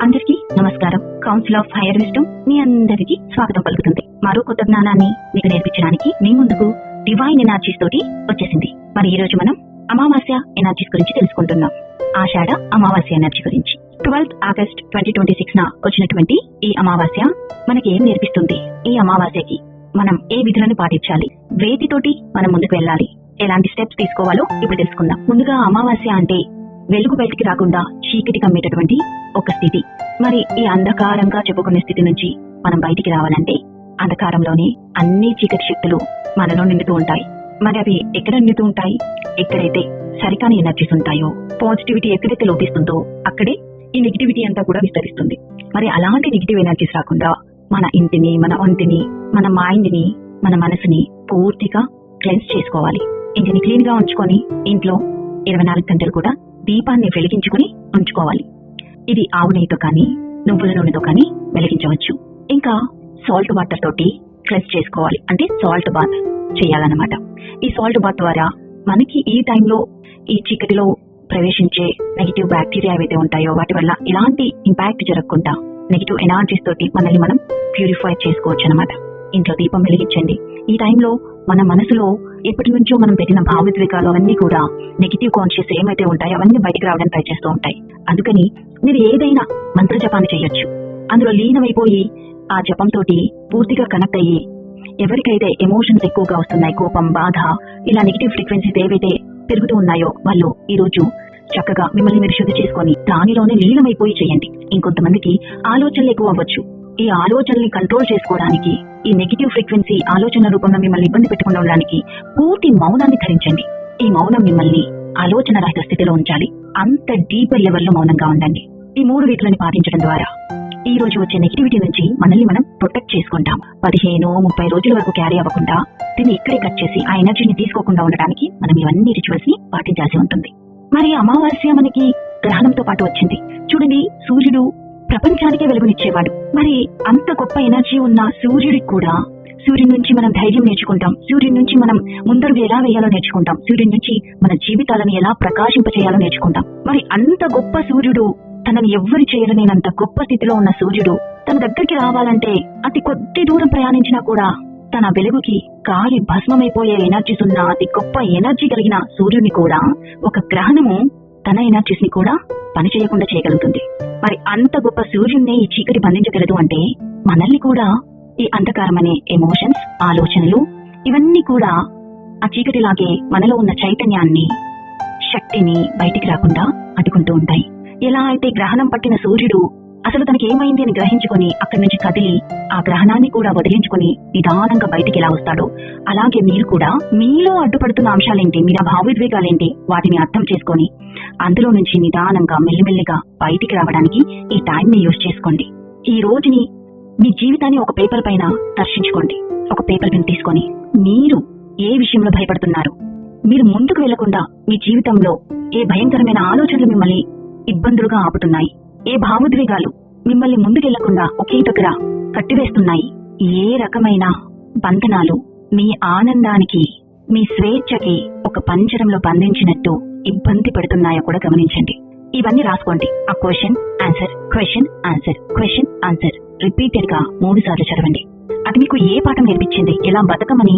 అందరికీ నమస్కారం. Council of higher wisdom మీ అందరికీ స్వాగతం పలుకుతుంది. మరో కొత్త జ్ఞానాన్ని మీకు నేర్పించడానికి మీ ముందుకు డివైన్ ఎనర్జీస్ తోటి వచ్చేసింది. మరి ఈ రోజు మనం అమావాస్య ఎనర్జీస్ గురించి తెలుసుకుంటున్నాం. ఆషాఢ అమావాస్య ఎనర్జీ గురించి 12 ఆగస్ట్ 2026 వచ్చినటువంటి ఈ అమావాస్య మనకి ఏం నేర్పిస్తుంది? ఈ అమావాస్యకి మనం ఏ విధులను పాటించాలి? వేటితోటి మనం ముందుకు వెళ్ళాలి? ఎలాంటి స్టెప్స్ తీసుకోవాలో ఇప్పుడు తెలుసుకుందాం. ముందుగా అమావాస్య అంటే వెలుగు బయటికి రాకుండా చీకటి కమ్మేటటువంటి ఒక స్థితి. మరి ఈ అంధకారంగా చెప్పుకునే స్థితి నుంచి మనం బయటికి రావాలంటే అంధకారంలోనే అన్ని చీకటి శక్తులు మనలో నిండుతూ ఉంటాయి. మరి అవి ఎక్కడ నిండుతూ ఉంటాయి? ఎక్కడైతే సరికాని ఎనర్జీస్ ఉంటాయో, పాజిటివిటీ ఎక్కడైతే లోపిస్తుందో అక్కడే ఈ నెగిటివిటీ అంతా కూడా విస్తరిస్తుంది. మరి అలాంటి నెగిటివ్ ఎనర్జీస్ రాకుండా మన ఇంటిని, మన ఒంటిని, మన మైండ్ ని, మన మనసుని పూర్తిగా క్లెన్స్ చేసుకోవాలి. ఇంటిని క్లీన్ గా ఉంచుకొని ఇంట్లో 24 గంటలు కూడా దీపాన్ని వెలిగించుకుని ఉంచుకోవాలి. ఇది ఆవు నెయ్యితో కానీ నువ్వుల నూనెతో కానీ వెలిగించవచ్చు. ఇంకా సాల్ట్ వాటర్ తోటి క్లెన్స్ చేసుకోవాలి, అంటే సాల్ట్ బాత్ చేయాలన్నమాట. ఈ సాల్ట్ బాత్ ద్వారా మనకి ఈ టైంలో ఈ చీకటిలో ప్రవేశించే నెగిటివ్ బ్యాక్టీరియా ఏవైతే ఉంటాయో వాటి వల్ల ఇలాంటి ఇంపాక్ట్ జరగకుండా నెగిటివ్ ఎనర్జీస్ తోటి మనల్ని మనం ప్యూరిఫై చేసుకోవచ్చు అనమాట. ఇంట్లో దీపం వెలిగించండి. ఈ టైంలో మన మనసులో ఎప్పటి నుంచో మనం పెట్టిన భావోద్వేగాలు అవన్నీ కూడా నెగిటివ్ కాన్షియస్ ఏమైతే ఉంటాయో అవన్నీ బయటకు రావడానికి ట్రై చేస్తూ ఉంటాయి. అందుకని మీరు ఏదైనా మంత్ర జపాన్ని చేయొచ్చు. అందులో లీనమైపోయి ఆ జపంతో పూర్తిగా కనెక్ట్ అయ్యి ఎవరికైతే ఎమోషన్స్ ఎక్కువగా వస్తున్నాయి, కోపం, బాధ, ఇలా నెగిటివ్ ఫ్రీక్వెన్సీస్ ఏవైతే పెరుగుతూ ఉన్నాయో వాళ్ళు ఈ రోజు చక్కగా మిమ్మల్ని మీరు శుద్ధి చేసుకొని దానిలోనే లీనమైపోయి చేయండి. ఇంకొంతమందికి ఆలోచనలు ఎక్కువ అవ్వచ్చు. ఈ ఆలోచనల్ని కంట్రోల్ చేసుకోవడానికి, ఈ నెగిటివ్ ఫ్రీక్వెన్సీ ఆలోచన రూపంలో మిమ్మల్ని ఇబ్బంది పెట్టకుండా ఉండడానికి పూర్తి మౌనాన్ని ధరించండి. ఈ మౌనం మిమ్మల్ని ఆలోచన రహిత స్థితిలో ఉంచాలి. అంత డీపర్ లెవెల్లో మౌనంగా ఉండండి. ఈ 3 వీటిని పాటించడం ద్వారా ఈ రోజు వచ్చే నెగిటివిటీ నుంచి మనల్ని మనం ప్రొటెక్ట్ చేసుకుంటాం. 15-30 రోజుల వరకు క్యారీ అవ్వకుండా దీన్ని ఇక్కడే కట్ చేసి ఆ ఎనర్జీని తీసుకోకుండా ఉండడానికి మనం ఇవన్నీ రిచువల్స్ ని పాటించాల్సి ఉంటుంది. మరి అమావాస్య మనకి గ్రహణంతో పాటు వచ్చింది. చూడండి, సూర్యుడు ప్రపంచానికే వెలుగునిచ్చేవాడు. మరి అంత గొప్ప ఎనర్జీ ఉన్న సూర్యుడికి కూడా సూర్యుడి నుంచి మనం ధైర్యం నేర్చుకుంటాం. సూర్యుడి నుంచి మనం ముందడుగు ఎలా వేయాలో నేర్చుకుంటాం. సూర్యుడి నుంచి మన జీవితాలను ఎలా ప్రకాశింపచేయాలో నేర్చుకుంటాం. మరి అంత గొప్ప సూర్యుడు, తనని ఎవ్వరు చేయలేనంత గొప్ప స్థితిలో ఉన్న సూర్యుడు తన దగ్గరికి రావాలంటే అతి కొద్ది దూరం ప్రయాణించినా కూడా తన వెలుగుకి కాలి భస్మమైపోయే ఎనర్జీస్ ఉన్న అతి గొప్ప ఎనర్జీ కలిగిన సూర్యుడిని కూడా ఒక గ్రహణము తన ఎనర్జీస్ ని కూడా పనిచేయకుండా చేయగలుగుతుంది. మరి అంత గొప్ప సూర్యుడిని ఈ చీకటి బంధించగలదు అంటే మనల్ని కూడా ఈ అంధకారం అనే ఎమోషన్స్, ఆలోచనలు ఇవన్నీ కూడా ఆ చీకటిలాగే మనలో ఉన్న చైతన్యాన్ని, శక్తిని బయటికి రాకుండా అడ్డుకుంటూ ఉంటాయి. ఎలా అయితే గ్రహణం పట్టిన సూర్యుడు అసలు తనకి ఏమైంది అని గ్రహించుకొని అక్కడి నుంచి కదిలి ఆ గ్రహణాన్ని కూడా వదిలించుకొని నిదానంగా బయటికి ఎలా వస్తాడో అలాగే మీరు కూడా మీలో అడ్డుపడుతున్న అంశాలేంటి, మీ భావోద్వేగాలేంటి వాటిని అర్థం చేసుకొని అందులో నుంచి నిదానంగా మెల్లిమెల్లిగా బయటికి రావడానికి ఈ టైం ని యూజ్ చేసుకోండి. ఈ రోజుని మీ జీవితాన్ని ఒక పేపర్ పైన దర్శించుకోండి. ఒక పేపర్ పెన్ తీసుకొని మీరు ఏ విషయంలో భయపడుతున్నారు, మీరు ముందుకు వెళ్లకుండా మీ జీవితంలో ఏ భయంకరమైన ఆలోచనలు మిమ్మల్ని ఇబ్బందులుగా ఆపుతున్నాయి, ఏ భావోద్వేగాలు మిమ్మల్ని ముందుకెళ్లకుండా ఒకే దగ్గర కట్టివేస్తున్నాయి, ఏ రకమైన బంధనాలు మీ ఆనందానికి, మీ స్వేచ్ఛకి ఒక పంజరంలో బంధించినట్టు ఇబ్బంది పెడుతున్నాయో కూడా గమనించండి. ఇవన్నీ రాసుకోండి. ఆ question answer, question answer, question answer repeated గా 3 సార్లు చదవండి. అది మీకు ఏ పాఠం నేర్పించింది, ఎలా బతకమని,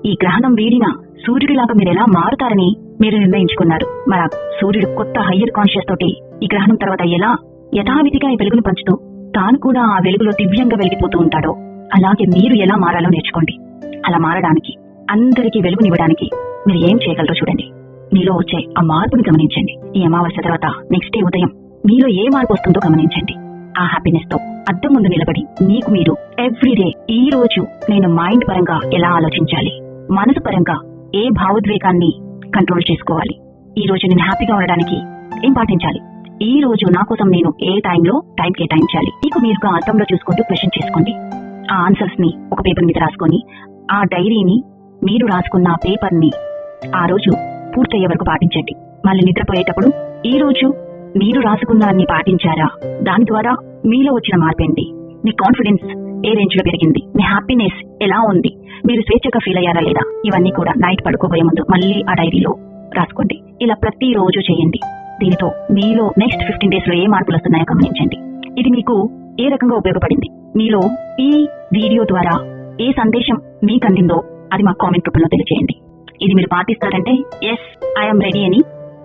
ఈ గ్రహణం వీడిన సూర్యుడిలాగా మీరు ఎలా మారుతారని మీరు నిర్ణయించుకున్నారు. మరి సూర్యుడు కొత్త హయ్యర్ కాన్షియస్ తోటి ఈ గ్రహణం తర్వాత ఎలా యథావిధిగా ఈ వెలుగును పంచుతూ తాను కూడా ఆ వెలుగులో దివ్యంగా వెలిగిపోతూ ఉంటాడో అలాగే మీరు ఎలా మారాలో నేర్చుకోండి. అలా మారడానికి, అందరికీ వెలుగునివ్వడానికి మీరు ఏం చేయగలరో చూడండి. మీలో వచ్చే ఆ మార్పుని గమనించండి. ఈ అమావాస్య తర్వాత నెక్స్ట్ డే ఉదయం మీలో ఏ మార్పు వస్తుందో గమనించండి. ఆ హ్యాపీనెస్ తో అద్దం ముందు నిలబడి మీకు మీరు ఎవ్రీడే ఈ రోజు నేను మైండ్ పరంగా ఎలా ఆలోచించాలి, మనసు పరంగా ఏ భావోద్వేగాన్ని కంట్రోల్ చేసుకోవాలి, ఈ రోజు నేను హ్యాపీగా ఉండడానికి ఏం పాటించాలి, ఈ రోజు నా కోసం నేను ఏ టైంలో టైం కేటాయించాలి, మీకు మీరుగా అర్థంలో చూసుకుంటూ క్వశ్చన్ చేసుకోండి. ఆ ఆన్సర్స్ ని ఒక పేపర్ మీద రాసుకొని ఆ డైరీని, మీరు రాసుకున్న పేపర్ ని ఆ రోజు పూర్తయ్యే వరకు పాటించండి. మళ్ళీ నిద్రపోయేటప్పుడు ఈ రోజు మీరు రాసుకున్నాన్ని పాటించారా, దాని ద్వారా మీలో వచ్చిన మార్పేంటి, మీ కాన్ఫిడెన్స్ ఏ రేంజ్ లో పెరిగింది, మీ హ్యాపీనెస్ ఎలా ఉంది, మీరు స్వేచ్ఛగా ఫీల్ అయ్యారా లేదా, ఇవన్నీ కూడా నైట్ పడుకోబోయే ముందు మళ్ళీ ఆ డైరీలో రాసుకోండి. ఇలా ప్రతి రోజు చేయండి. దీనితో మీలో నెక్స్ట్ 15 days లో ఏ మార్పులు వస్తున్నాయో గమనించండి. ఇది మీకు ఏ రకంగా ఉపయోగపడింది, మీలో ఈ వీడియో ద్వారా ఏ సందేశం మీకు అందిందో అది మాకు కామెంట్ రూపంలో తెలియజేయండి. ఇది మీరు పాటిస్తారంటే ఎస్ ఐఎమ్ రెడీ అని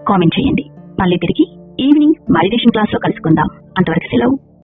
కామెంట్ చేయండి. మళ్ళీ తిరిగి ఈవినింగ్ మెడిటేషన్ క్లాస్ లో కలుసుకుందాం. అంతవరకు సెలవు.